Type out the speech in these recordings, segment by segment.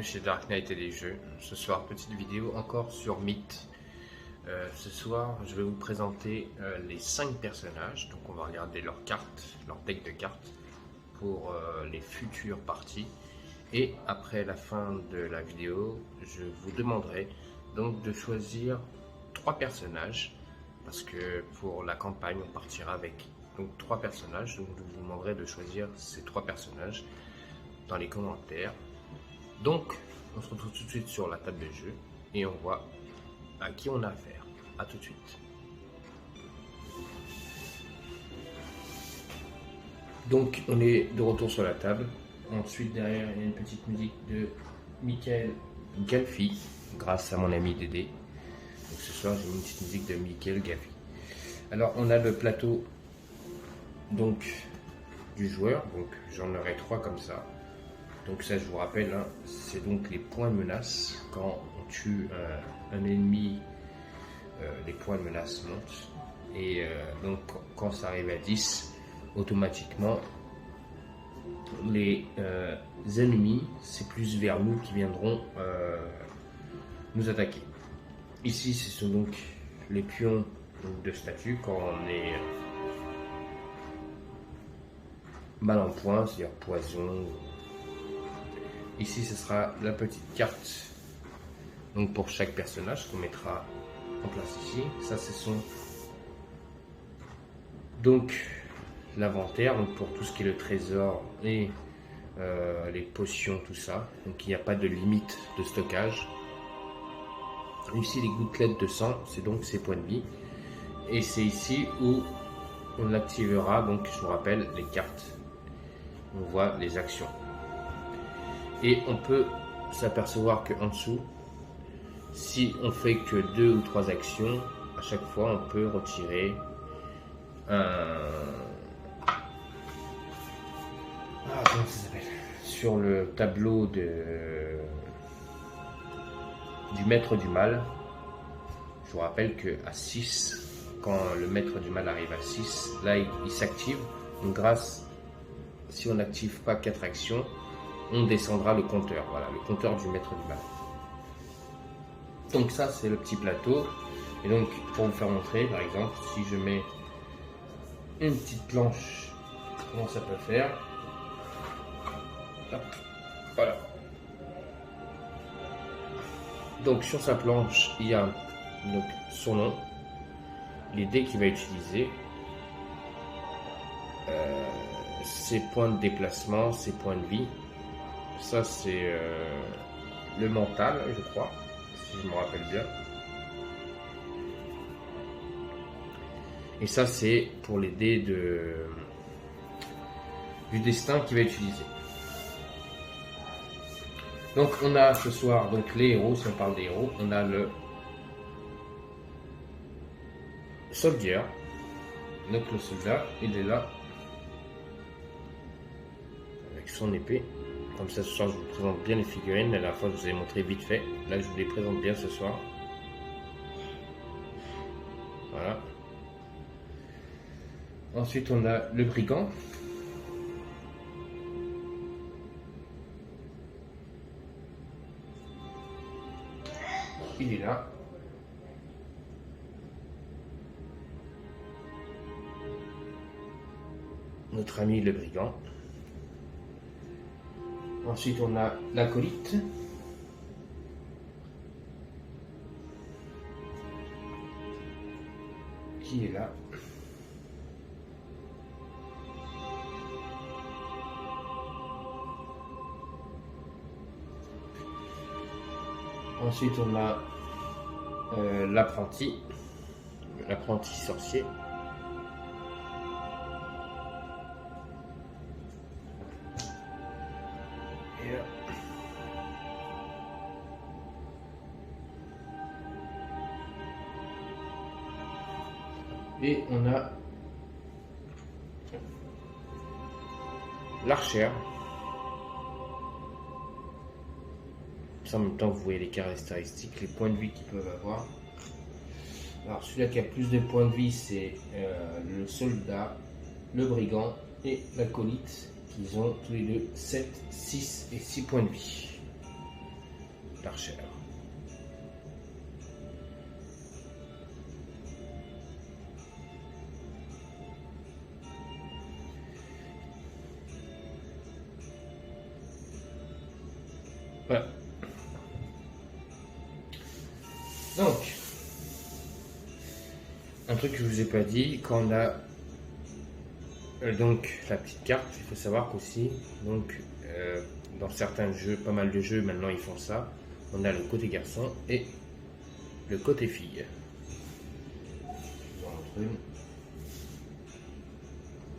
chez Dark Knight et les jeux. Ce soir, petite vidéo encore sur Myth. Ce soir, je vais vous présenter les 5 personnages. Donc on va regarder leurs cartes, leur deck de cartes pour les futures parties. Et après la fin de la vidéo, je vous demanderai donc de choisir 3 personnages. Parce que pour la campagne, on partira avec donc 3 personnages. Donc je vous demanderai de choisir ces 3 personnages dans les commentaires. Donc, on se retrouve tout de suite sur la table de jeu et on voit à qui on a affaire. A tout de suite. Donc, on est de retour sur la table. Ensuite, derrière, il y a une petite musique de Michael Galfi, grâce à mon ami Dédé. Donc, ce soir, j'ai mis une petite musique de Michael Galfi. Alors, on a le plateau donc du joueur. Donc, j'en aurai 3 comme ça. Donc ça, je vous rappelle, hein, c'est donc les points de menace. Quand on tue un ennemi, les points de menace montent. Et donc quand ça arrive à 10, automatiquement, les ennemis, c'est plus vers nous qui viendront nous attaquer. Ici, ce sont donc les pions de statue quand on est mal en point, c'est-à-dire poison. Ici, ce sera la petite carte donc pour chaque personnage qu'on mettra en place ici. Ça, ce sont donc l'inventaire pour tout ce qui est le trésor et les potions, tout ça. Donc, il n'y a pas de limite de stockage. Ici, les gouttelettes de sang, c'est donc ces points de vie. Et c'est ici où on activera, donc je vous rappelle, les cartes. On voit les actions. Et on peut s'apercevoir qu'en dessous, si on fait que 2 ou 3 actions, à chaque fois on peut retirer comment ça s'appelle, sur le tableau du maître du mal. Je vous rappelle qu'à 6, quand le maître du mal arrive à 6, là il s'active. Donc si on n'active pas 4 actions, on descendra le compteur, voilà, le compteur du maître du mal. Donc ça, c'est le petit plateau. Et donc, pour vous faire montrer, par exemple, si je mets une petite planche, comment ça peut faire? Hop, voilà. Donc sur sa planche, il y a donc son nom, les dés qu'il va utiliser, ses points de déplacement, ses points de vie. Ça, c'est le mental, je crois, si je me rappelle bien. Et ça, c'est pour les dés du destin qu'il va utiliser. Donc, on a ce soir donc les héros. Si on parle des héros, on a le soldier. Donc, le soldat, il est là avec son épée. Comme ça, ce soir, je vous présente bien les figurines. La dernière fois, je vous ai montré vite fait. Là, je vous les présente bien ce soir. Voilà. Ensuite, on a le brigand. Il est là. Notre ami le brigand. Ensuite, on a l'acolyte. Qui est là. Ensuite, on a l'apprenti sorcier. Et on a l'archère. En même temps, vous voyez les caractéristiques, les points de vie qu'ils peuvent avoir. Alors, celui-là qui a plus de points de vie, c'est le soldat, le brigand et l'acolyte, qui ont tous les deux 7, 6 et 6 points de vie. l'archère. Voilà. Donc, un truc que je vous ai pas dit, quand on a donc la petite carte, il faut savoir qu'aussi, donc dans certains jeux, pas mal de jeux maintenant ils font ça, on a le côté garçon et le côté fille.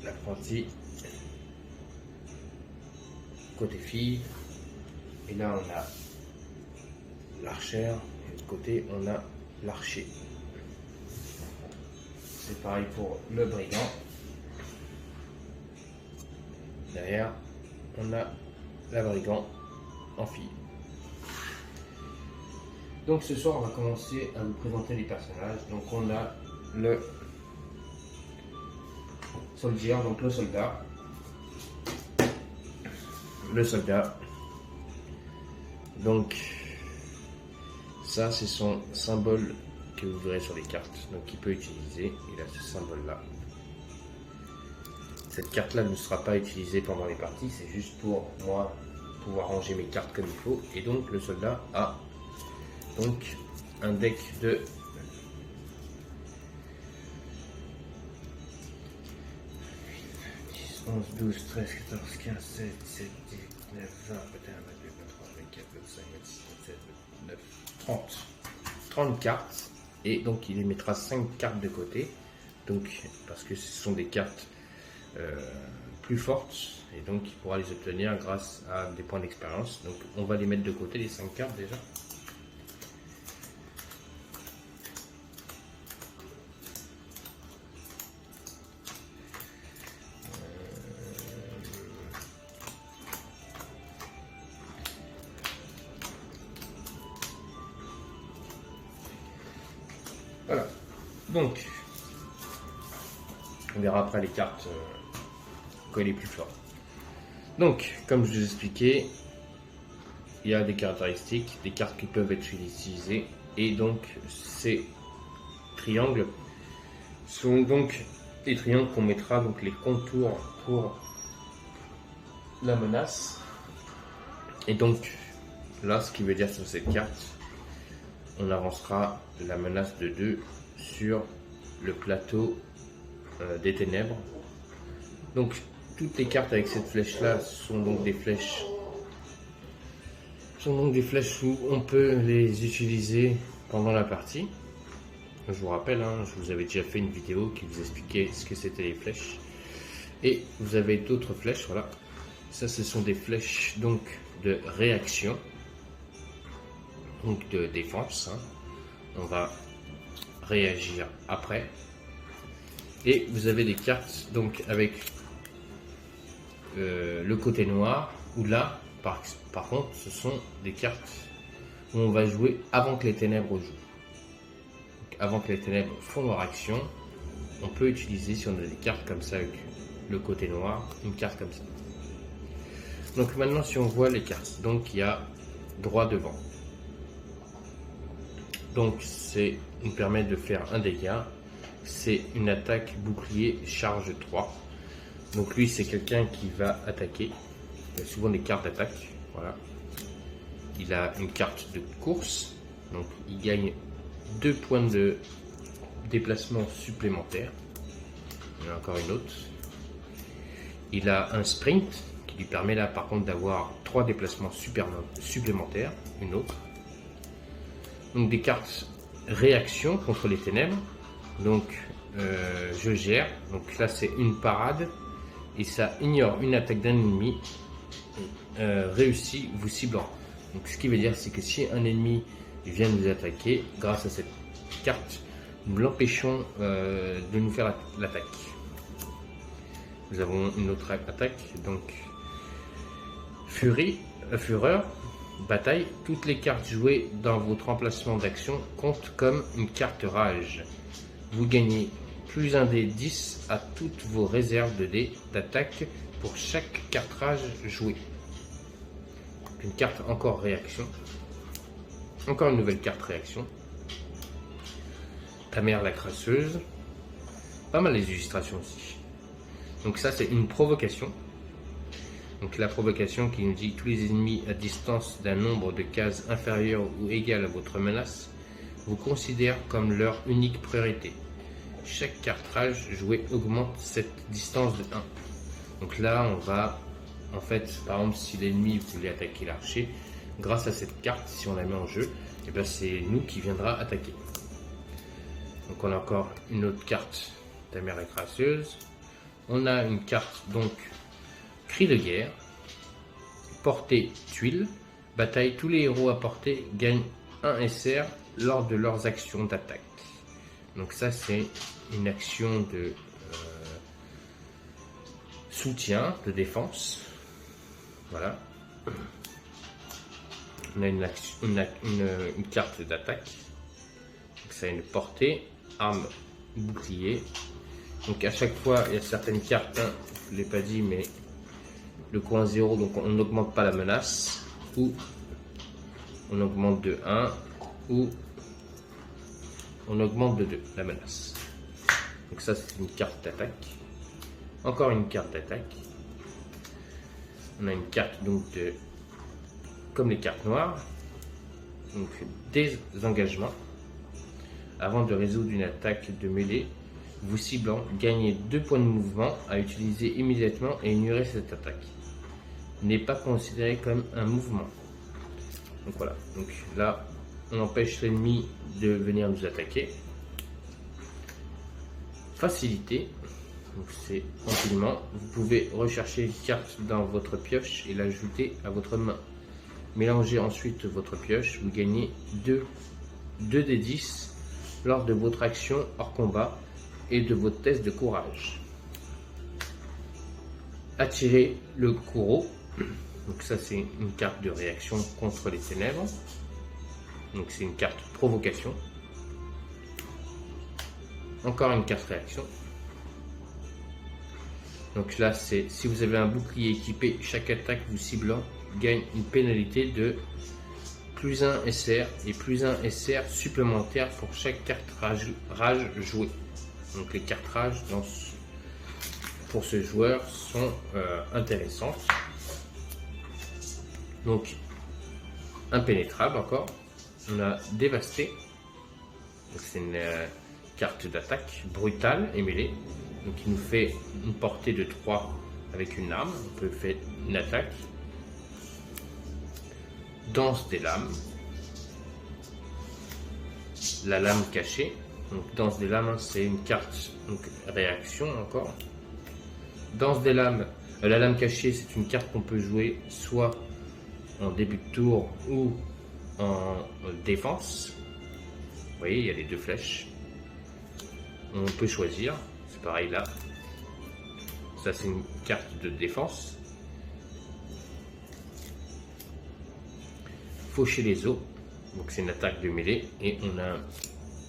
L'apprenti côté fille, et là on a l'archère, et de l'autre côté on a l'archer. C'est pareil pour le brigand. Derrière, on a la brigand en fille. Donc ce soir, on va commencer à vous présenter les personnages. Donc on a le soldier, donc le soldat. Le soldat. Donc ça, c'est son symbole que vous verrez sur les cartes. Donc il peut utiliser. Il a ce symbole-là. Cette carte-là ne sera pas utilisée pendant les parties, c'est juste pour moi pouvoir ranger mes cartes comme il faut. Et donc le soldat a donc un deck de 11, 12, 13, 14, 15, 16, 17, 18, 19, 20, 21, 22, 23, 24, 25, 26, 27, 29, 30. 30 cartes. Et donc il mettra 5 cartes de côté. Donc parce que ce sont des cartes plus fortes, et donc il pourra les obtenir grâce à des points d'expérience. Donc on va les mettre de côté, les 5 cartes déjà. Voilà, donc on verra après les cartes quand il est plus fort. Donc, comme je vous ai expliqué, il y a des caractéristiques, des cartes qui peuvent être utilisées, et donc ces triangles sont donc les triangles qu'on mettra, donc les contours pour la menace. Et donc là, ce qui veut dire sur cette carte, on avancera la menace de 2 sur le plateau des ténèbres. Donc toutes les cartes avec cette flèche là sont donc des flèches où on peut les utiliser pendant la partie. Je vous rappelle, je vous avais déjà fait une vidéo qui vous expliquait ce que c'était les flèches. Et vous avez d'autres flèches, voilà. Ça, ce sont des flèches donc de réaction, donc de défense. On va réagir après. Et vous avez des cartes donc avec le côté noir, où là, par contre, ce sont des cartes où on va jouer avant que les ténèbres jouent. Donc, avant que les ténèbres font leur action, on peut utiliser, si on a des cartes comme ça avec le côté noir, une carte comme ça. Donc maintenant, si on voit les cartes, donc il y a droit devant. Donc c'est nous permet de faire un dégât. C'est une attaque bouclier charge 3. Donc lui, c'est quelqu'un qui va attaquer. Il y a souvent des cartes d'attaque. Voilà. Il a une carte de course. Donc il gagne 2 points de déplacement supplémentaires. Il y en a encore une autre. Il a un sprint qui lui permet là par contre d'avoir 3 déplacements supplémentaires. Une autre. Donc des cartes réaction contre les ténèbres. Donc je gère. Donc là c'est une parade. Et ça ignore une attaque d'un ennemi réussi vous ciblant. Donc ce qui veut dire c'est que si un ennemi vient nous attaquer, grâce à cette carte, nous l'empêchons de nous faire l'attaque. Nous avons une autre attaque, donc Fureur, bataille. Toutes les cartes jouées dans votre emplacement d'action comptent comme une carte rage. Vous gagnez plus un dé 10 à toutes vos réserves de dés d'attaque pour chaque carte rage jouée. Une carte encore réaction. Encore une nouvelle carte réaction. Ta mère la crasseuse. Pas mal les illustrations aussi. Donc ça c'est une provocation. Donc la provocation qui nous dit que tous les ennemis à distance d'un nombre de cases inférieur ou égal à votre menace vous considèrent comme leur unique priorité. Chaque carte rage jouée augmente cette distance de 1. Donc là on va, en fait, par exemple si l'ennemi voulait attaquer l'archer, grâce à cette carte, si on la met en jeu, et bien c'est nous qui viendra attaquer. Donc on a encore une autre carte, ta mère est crasseuse. On a une carte donc cri de guerre, portée tuile, bataille, tous les héros à portée gagnent 1 SR lors de leurs actions d'attaque. Donc ça c'est une action de soutien, de défense. Voilà. On a une carte d'attaque. Donc ça a une portée, arme, bouclier. Donc à chaque fois il y a certaines cartes, hein, je ne l'ai pas dit mais le coin 0, donc on n'augmente pas la menace, ou on augmente de 1, ou on augmente de 2 la menace. Donc ça c'est une carte d'attaque. Encore une carte d'attaque. On a une carte donc de, comme les cartes noires, donc des engagements. Avant de résoudre une attaque de mêlée, vous ciblant, gagnez 2 points de mouvement à utiliser immédiatement et ignorer cette attaque. N'est pas considéré comme un mouvement. Donc voilà, donc là on empêche l'ennemi de venir nous attaquer. Facilité, donc c'est empilement. Vous pouvez rechercher une carte dans votre pioche et l'ajouter à votre main. Mélangez ensuite votre pioche, vous gagnez 2 des 10 lors de votre action hors combat et de votre test de courage. Attirez le Kuro. Donc ça c'est une carte de réaction contre les ténèbres. Donc c'est une carte provocation. Encore une carte réaction. Donc là c'est si vous avez un bouclier équipé, chaque attaque vous ciblant gagne une pénalité de plus 1 SR et plus 1 SR supplémentaire pour chaque carte rage jouée. Donc les cartes rage pour ce joueur sont intéressantes. Donc impénétrable encore. On a dévasté. C'est une carte d'attaque brutale et mêlée. Donc il nous fait une portée de 3 avec une arme. On peut faire une attaque. Danse des lames. La lame cachée. Donc danse des lames, c'est une carte donc, réaction encore. Danse des lames. La lame cachée, c'est une carte qu'on peut jouer soit en début de tour ou en défense. Vous voyez, il y a les 2 flèches. On peut choisir. C'est pareil là. Ça, c'est une carte de défense. Faucher les os. Donc, c'est une attaque de mêlée. Et on a un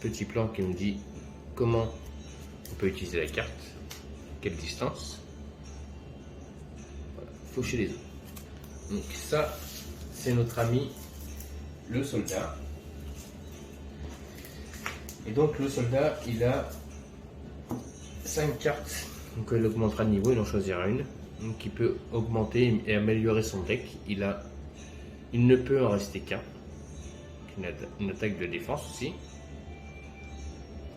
petit plan qui nous dit comment on peut utiliser la carte. Quelle distance. Voilà. Faucher les os. Donc, ça, c'est notre ami le soldat. Et donc le soldat il a 5 cartes, donc il augmentera de niveau, il en choisira une, donc il peut augmenter et améliorer son deck. Il ne peut en rester qu'un. Une attaque de défense aussi,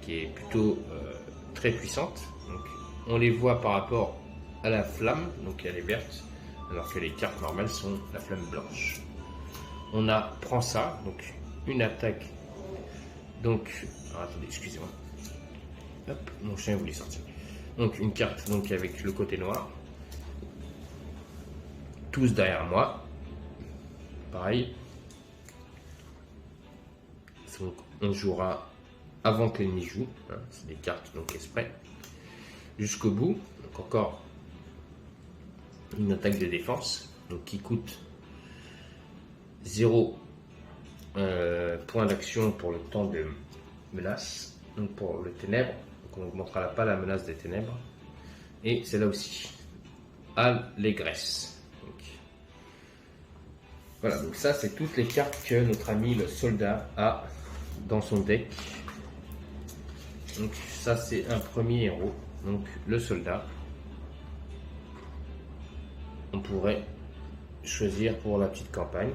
qui est plutôt très puissante. Donc, on les voit par rapport à la flamme, donc elle est verte, alors que les cartes normales sont la flamme blanche. On a prend ça, donc une attaque. Donc, alors, attendez, excusez-moi. Hop, mon chien voulait sortir. Donc une carte donc avec le côté noir. Tous derrière moi. Pareil. Donc, on jouera avant que l'ennemi joue. Hein, c'est des cartes donc exprès. Jusqu'au bout. Donc encore une attaque de défense. Donc qui coûte 0 point d'action pour le temps de menace. Donc pour le ténèbre. Donc on n'augmentera pas la menace des ténèbres. Et c'est là aussi. Allégresse. Donc, Voilà, donc ça c'est toutes les cartes que notre ami le soldat a dans son deck. Donc ça c'est un premier héros, donc le soldat. On pourrait choisir pour la petite campagne.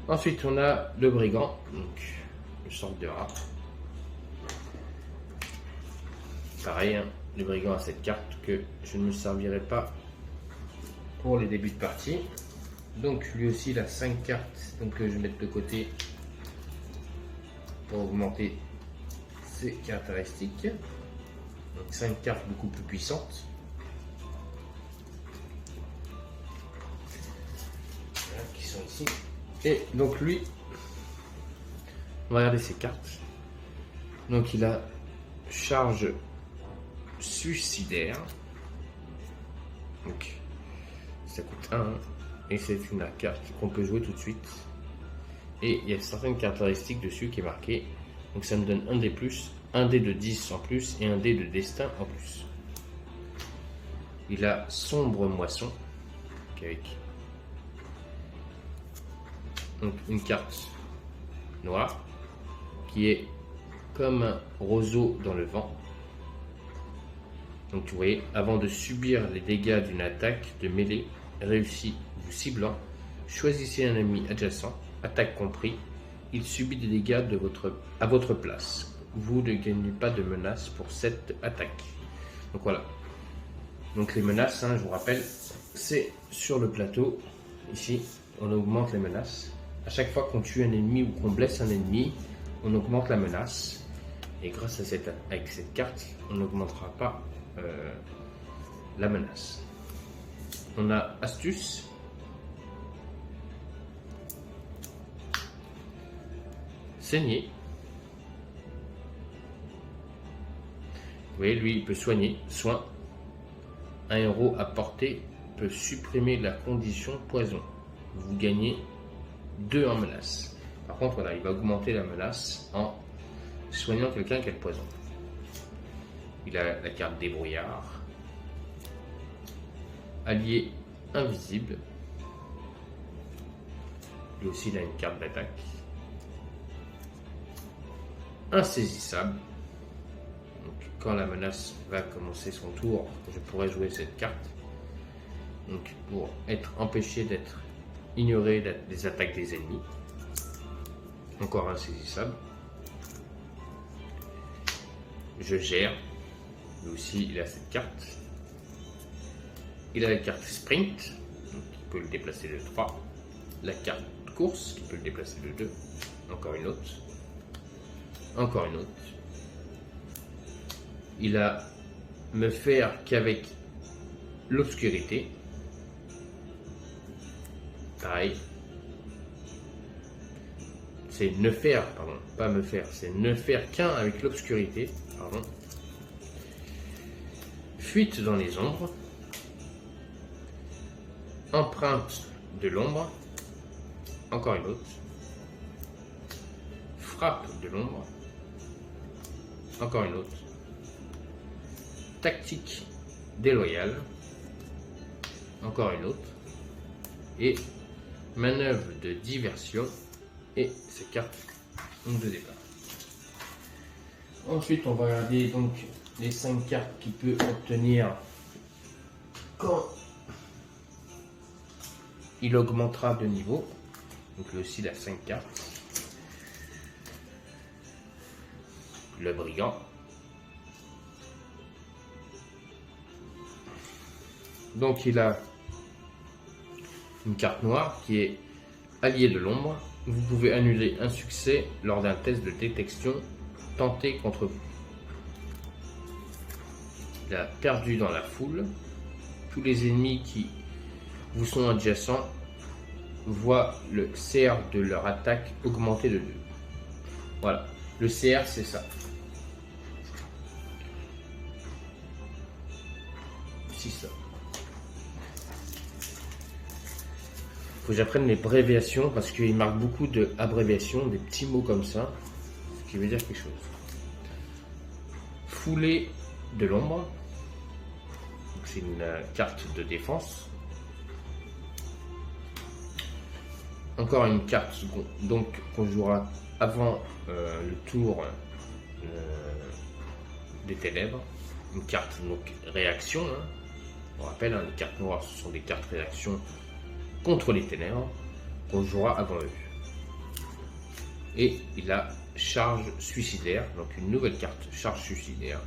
Ensuite on a le brigand, donc une sorte de rat. Pareil, hein, le brigand a cette carte que je ne me servirai pas pour les débuts de partie. Donc lui aussi il a 5 cartes, donc je vais mettre de côté pour augmenter ses caractéristiques. Donc 5 cartes beaucoup plus puissantes. Voilà, qui sont ici. Et donc lui, on va regarder ses cartes. Donc il a charge suicidaire. Donc ça coûte 1. Et c'est une carte qu'on peut jouer tout de suite. Et il y a certaines caractéristiques dessus qui est marqué. Donc ça me donne un dé plus, un dé de 10 en plus et un dé de destin en plus. Il a sombre moisson. Avec donc une carte noire qui est comme un roseau dans le vent. Donc vous voyez, avant de subir les dégâts d'une attaque de mêlée réussie vous ciblant, choisissez un ennemi adjacent, attaque compris, il subit des dégâts à votre place. Vous ne gagnez pas de menace pour cette attaque. Donc voilà. Donc les menaces, hein, je vous rappelle, c'est sur le plateau. Ici, on augmente les menaces. À chaque fois qu'on tue un ennemi ou qu'on blesse un ennemi, on augmente la menace. Et grâce à avec cette carte, on n'augmentera pas la menace. On a astuce. Saigner. Vous voyez, lui, il peut soigner. Soin. Un héros à portée peut supprimer la condition poison. Vous gagnez 2 en menace. Par contre, voilà, il va augmenter la menace en soignant quelqu'un qui a le poison. Il a la carte débrouillard. Allié invisible. Lui aussi, il a une carte d'attaque. Insaisissable. Donc, quand la menace va commencer son tour, je pourrais jouer cette carte. Donc, pour être empêché d'être ignoré des attaques des ennemis. Encore insaisissable. Je gère. Lui aussi, il a cette carte. Il a la carte sprint, qui peut le déplacer de 3. La carte course, qui peut le déplacer de 2. Encore une autre. Encore une autre. Il a me faire qu'avec l'obscurité. Pareil. C'est ne faire, pardon, pas me faire, c'est ne faire qu'un avec l'obscurité. Pardon. Fuite dans les ombres. Empreinte de l'ombre. Encore une autre. Frappe de l'ombre. Encore une autre. Tactique déloyale. Encore une autre. Et manœuvre de diversion. Et ces cartes de départ. Ensuite, on va regarder donc les 5 cartes qu'il peut obtenir quand il augmentera de niveau. Donc lui aussi, il a 5 cartes. Le brigand. Donc il a une carte noire qui est allié de l'ombre. Vous pouvez annuler un succès lors d'un test de détection tenté contre vous. Il a perdu dans la foule. Tous les ennemis qui vous sont adjacents voient le CR de leur attaque augmenter de 2. Voilà, le CR c'est ça. C'est ça. Faut que j'apprenne les abréviations parce qu'il marque beaucoup d'abréviations, des petits mots comme ça, ce qui veut dire quelque chose. Foulée de l'ombre, c'est une carte de défense. Encore une carte donc qu'on jouera avant le tour des ténèbres. Une carte donc réaction. Hein. On rappelle, hein, les cartes noires, ce sont des cartes réaction contre les ténèbres qu'on jouera avant eux. Et il a charge suicidaire, donc une nouvelle carte charge suicidaire.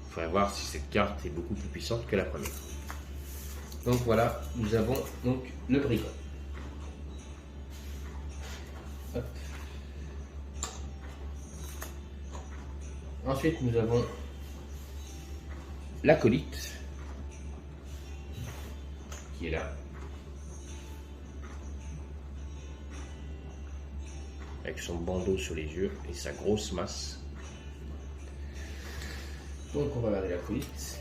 Il faudrait voir si cette carte est beaucoup plus puissante que la première. Donc voilà, nous avons donc le brigand. Hop. Ensuite, nous avons l'acolyte qui est là, avec son bandeau sur les yeux et sa grosse masse. Donc on va regarder l'acolyte.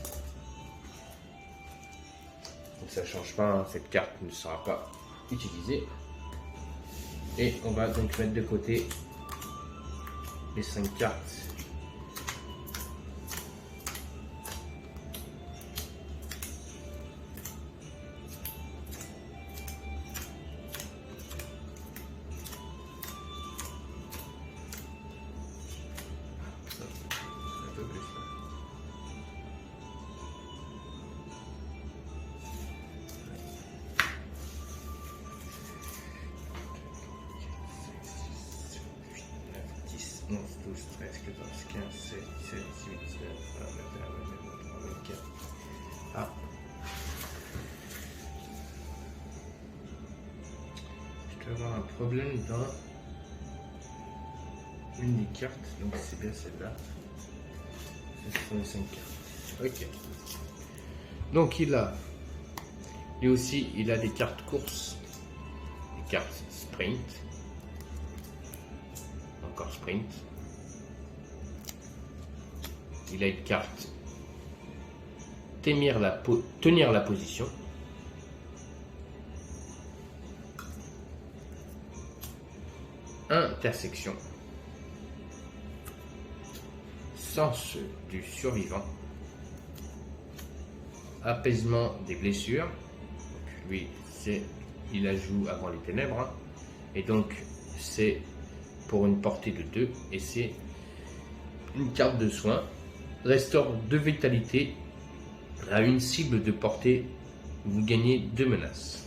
Donc ça ne change pas, hein, cette carte ne sera pas utilisée. Et on va donc mettre de côté les 5 cartes. Un peu plus là. Onze, 12, 13, 14, 15, 16, 17, 18, 19, 20, 21, 22, 23, 24. Ah. Je dois avoir un problème dans une des cartes, donc c'est bien celle-là. Ce sont les 5 cartes. Ok. Donc lui aussi, il a des cartes courses, des cartes sprint. Encore sprint. Il a une carte tenir la position. Intersection. Sens du survivant. Apaisement des blessures. Donc, lui, il la joue avant les ténèbres. Hein. Et donc, c'est pour une portée de 2 et c'est une carte de soin. Restaure 2 vitalité à une cible de portée. Vous gagnez 2 menaces.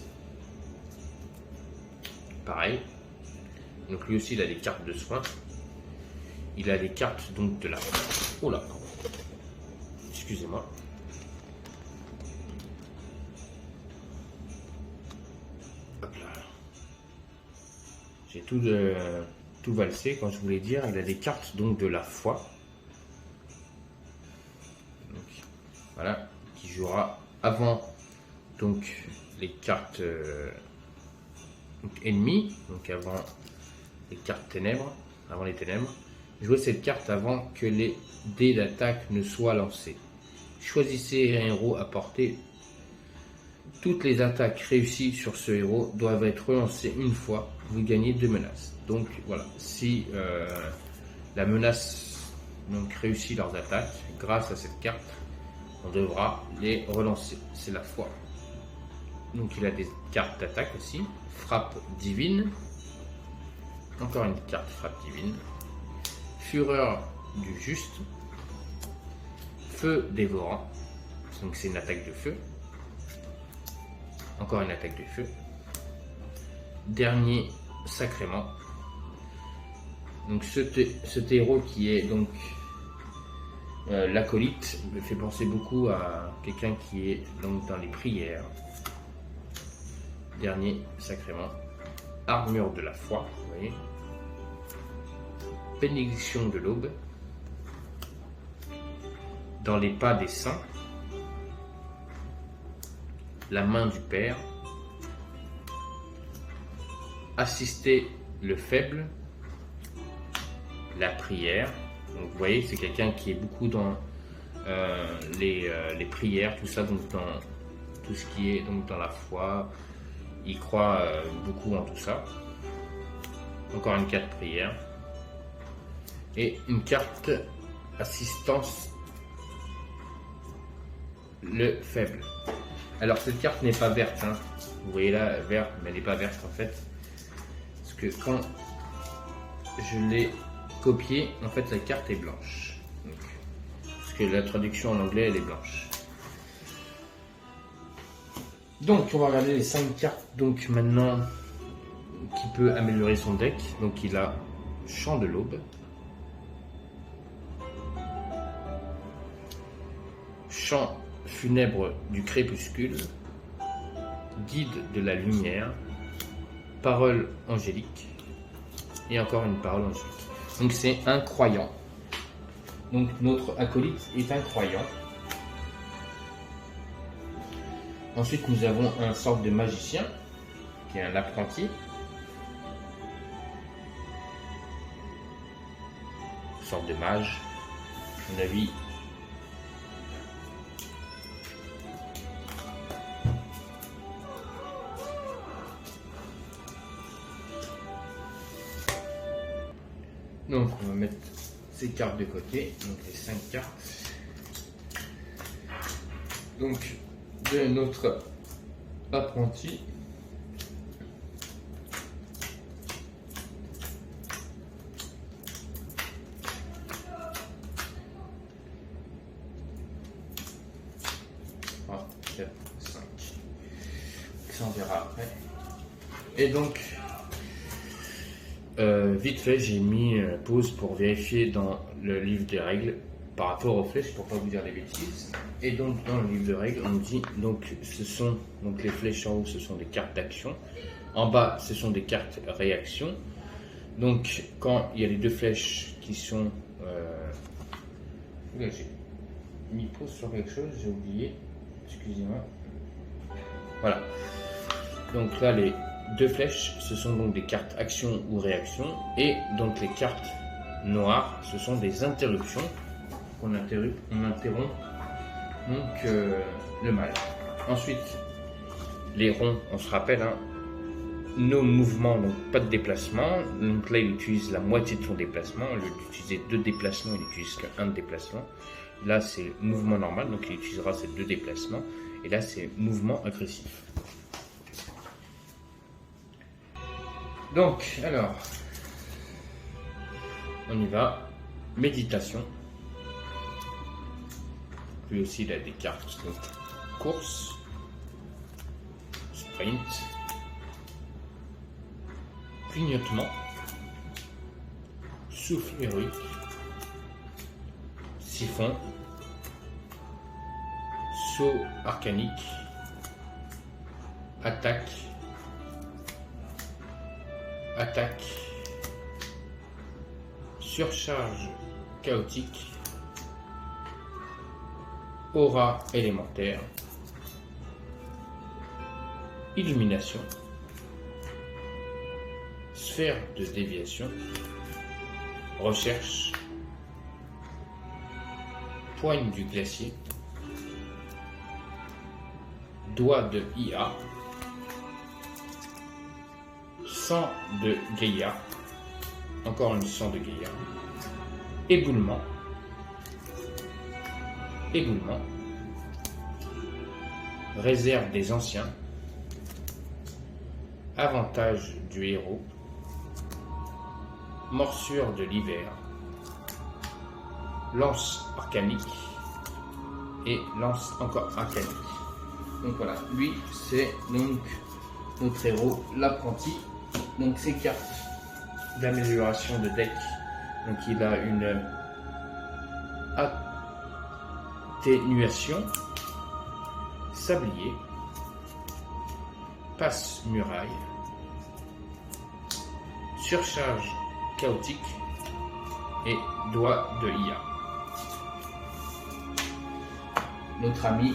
Pareil. Donc lui aussi il a des cartes de soin. Il a des cartes donc de la... Oh là. Excusez-moi. Hop là. J'ai tout valsé quand je voulais dire. Il a des cartes donc de la foi. Donc, voilà, qui jouera avant donc les cartes ennemies, donc avant les cartes ténèbres, avant les ténèbres. Jouez cette carte avant que les dés d'attaque ne soient lancés. Choisissez un héros à portée. Toutes les attaques réussies sur ce héros doivent être relancées une fois. Vous gagnez 2 menaces. Donc voilà, si la menace donc réussit leurs attaques, grâce à cette carte, on devra les relancer. C'est la foi. Donc il a des cartes d'attaque aussi. Frappe divine. Encore une carte frappe divine. Fureur du juste. Feu dévorant. Donc c'est une attaque de feu. Encore une attaque de feu. Dernier sacrement. Donc cet héros qui est donc l'acolyte me fait penser beaucoup à quelqu'un qui est donc dans les prières. Dernier sacrement. Armure de la foi, vous voyez. Bénédiction de l'aube. Dans les pas des saints. La main du Père. Assister le faible. La prière. Donc vous voyez, c'est quelqu'un qui est beaucoup dans les prières, tout ça, donc dans tout ce qui est donc dans la foi. Il croit beaucoup en tout ça. Encore une carte prière. Et une carte assistance le faible. Alors cette carte n'est pas verte, hein. Vous voyez là, vert, mais elle n'est pas verte en fait. Parce que quand je l'ai copié, en fait la carte est blanche. Donc, parce que la traduction en anglais, elle est blanche. Donc, on va regarder les 5 cartes. Donc maintenant, qui peut améliorer son deck. Donc il a Chant de l'Aube, Chant funèbre du crépuscule, Guide de la lumière, Parole angélique et encore une parole angélique. Donc c'est un croyant. Donc notre acolyte est un croyant. Ensuite nous avons un sorte de magicien qui est un apprenti. Sorte de mage, à mon avis. Donc on va mettre ces cartes de côté, donc les 5 cartes. Donc de notre apprenti. Ça on verra après. Et donc vite fait j'ai mis pause pour vérifier dans le livre des règles par rapport aux flèches pour pas vous dire des bêtises. Et donc dans le livre de règles on dit donc ce sont donc les flèches en haut ce sont des cartes d'action, en bas ce sont des cartes réaction. Donc quand il y a les deux flèches qui sont là, j'ai mis pause sur quelque chose, j'ai oublié, excusez-moi. Voilà. Donc là, les deux flèches, ce sont donc des cartes action ou réaction. Et donc les cartes noires, ce sont des interruptions. On interrompt donc le mal. Ensuite, les ronds, on se rappelle, hein, nos mouvements, donc pas de déplacement. Donc là, il utilise la moitié de son déplacement. Au lieu d'utiliser 2 déplacements, il n'utilise qu'un déplacement. Là, c'est mouvement normal, donc il utilisera ces 2 déplacements. Et là, c'est mouvement agressif. Donc, alors, on y va. Méditation. Lui aussi, il a des cartes. Donc, course, sprint, clignotement, souffle héroïque, siphon, saut arcanique, attaque, surcharge chaotique, aura élémentaire, illumination, sphère de déviation, recherche, poigne du glacier, doigt de IA, sang de Gaïa, encore une sang de Gaïa, éboulement, réserve des anciens, avantage du héros, morsure de l'hiver, lance arcanique et lance encore arcanique. Donc voilà, lui c'est donc notre héros, l'apprenti. Donc ces cartes d'amélioration de deck, donc il a une atténuation, sablier, passe muraille, surcharge chaotique et doigt de IA. Notre ami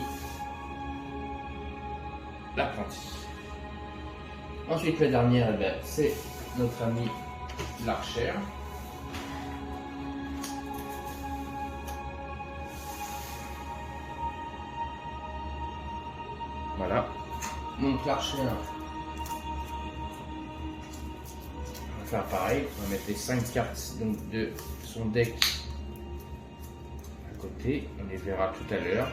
l'apprenti. Ensuite la dernière, eh bien, c'est notre ami l'archère. Voilà. Donc l'archère, on va faire pareil. On va mettre les 5 cartes donc, de son deck à côté. On les verra tout à l'heure.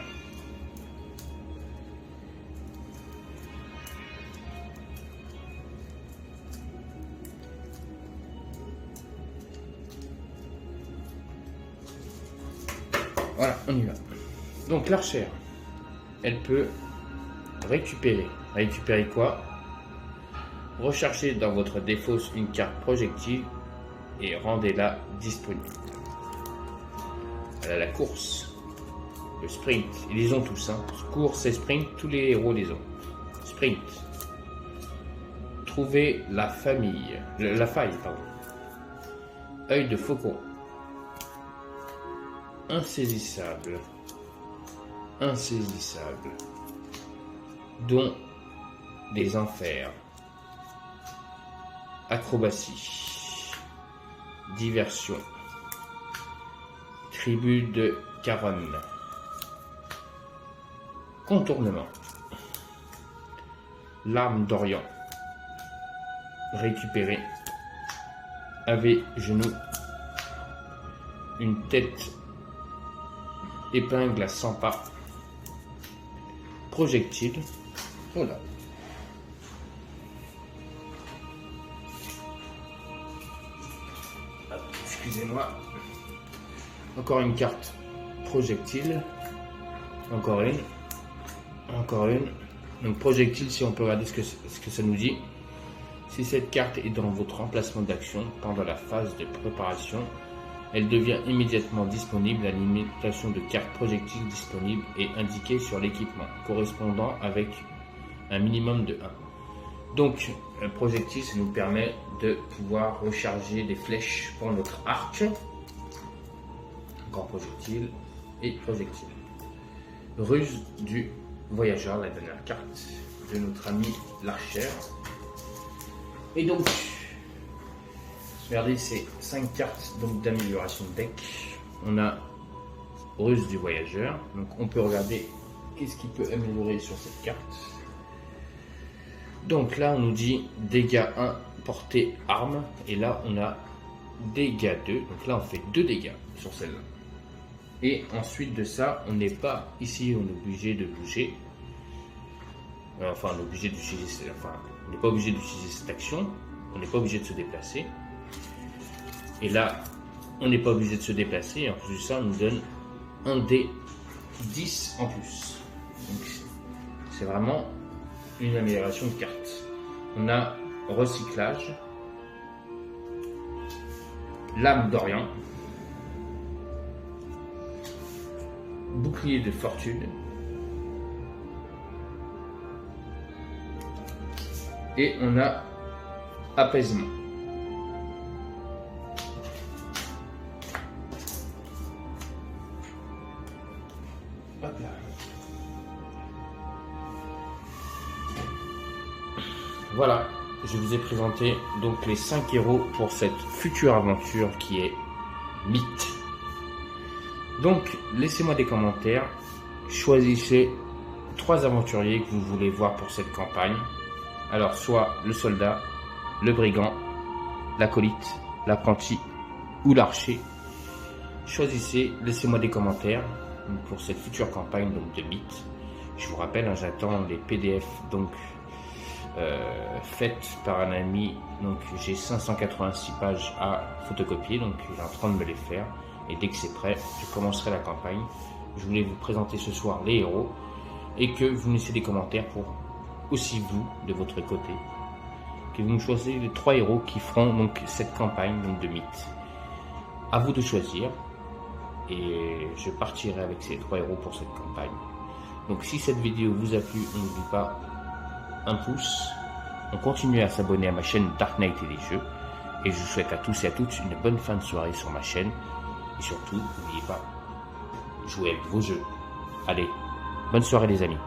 Voilà, on y va. Donc l'archère, elle peut récupérer. Récupérer quoi? Recherchez dans votre défausse une carte projectile et rendez-la disponible. Elle a la course, le sprint, ils les ont tous. Course et sprint, tous les héros les ont. Sprint. Trouver la faille, pardon. Œil de faucon. Insaisissable. Insaisissable. Don des enfers. Acrobatie. Diversion. Tribu de Caronne. Contournement. L'arme d'Orient. Récupérer. Ave genou. Une tête. Épingle à 100 pas. Projectile. Voilà. Excusez-moi. Encore une carte projectile. Encore une. Encore une. Donc projectile, si on peut regarder ce que ça nous dit. Si cette carte est dans votre emplacement d'action pendant la phase de préparation, elle devient immédiatement disponible. La limitation de cartes projectiles disponibles est indiquée sur l'équipement, correspondant avec un minimum de 1. Donc, le projectile, ça nous permet de pouvoir recharger des flèches pour notre arc. Grand projectile et projectile. Ruse du voyageur, la dernière carte de notre ami l'archère. Et donc, regardez ces 5 cartes d'amélioration de deck. On a Ruse du voyageur. Donc on peut regarder qu'est-ce qui peut améliorer sur cette carte. Donc là on nous dit dégâts 1, portée arme. Et là on a dégâts 2. Donc là on fait 2 dégâts sur celle-là. Et ensuite de ça, on n'est pas ici, on est obligé de bouger. Enfin, on est obligé d'utiliser, on n'est pas obligé d'utiliser cette action. On n'est pas obligé de se déplacer. Et là, on n'est pas obligé de se déplacer. En plus de ça, on nous donne un dé 10 en plus. Donc, c'est vraiment une amélioration de carte. On a recyclage, lame d'Orient, bouclier de fortune et on a apaisement. Hop là. Voilà, je vous ai présenté donc les 5 héros pour cette future aventure qui est Mythe. Donc, laissez-moi des commentaires. Choisissez 3 aventuriers que vous voulez voir pour cette campagne. Alors, soit le soldat, le brigand, l'acolyte, l'apprenti ou l'archer. Choisissez, laissez-moi des commentaires pour cette future campagne donc, de Mythe. Je vous rappelle, j'attends les PDF donc faites par un ami. Donc, j'ai 586 pages à photocopier, donc il est en train de me les faire. Et dès que c'est prêt, je commencerai la campagne. Je voulais vous présenter ce soir les héros et que vous me laissiez des commentaires pour aussi vous, de votre côté, que vous me choisissez les 3 héros qui feront donc cette campagne donc, de Mythe. À vous de choisir et je partirai avec ces 3 héros pour cette campagne. Donc si cette vidéo vous a plu, on n'oublie pas un pouce. On continue à s'abonner à ma chaîne Dark Knight et les jeux. Et je vous souhaite à tous et à toutes une bonne fin de soirée sur ma chaîne. Et surtout, n'oubliez pas, jouez avec vos jeux. Allez, bonne soirée les amis.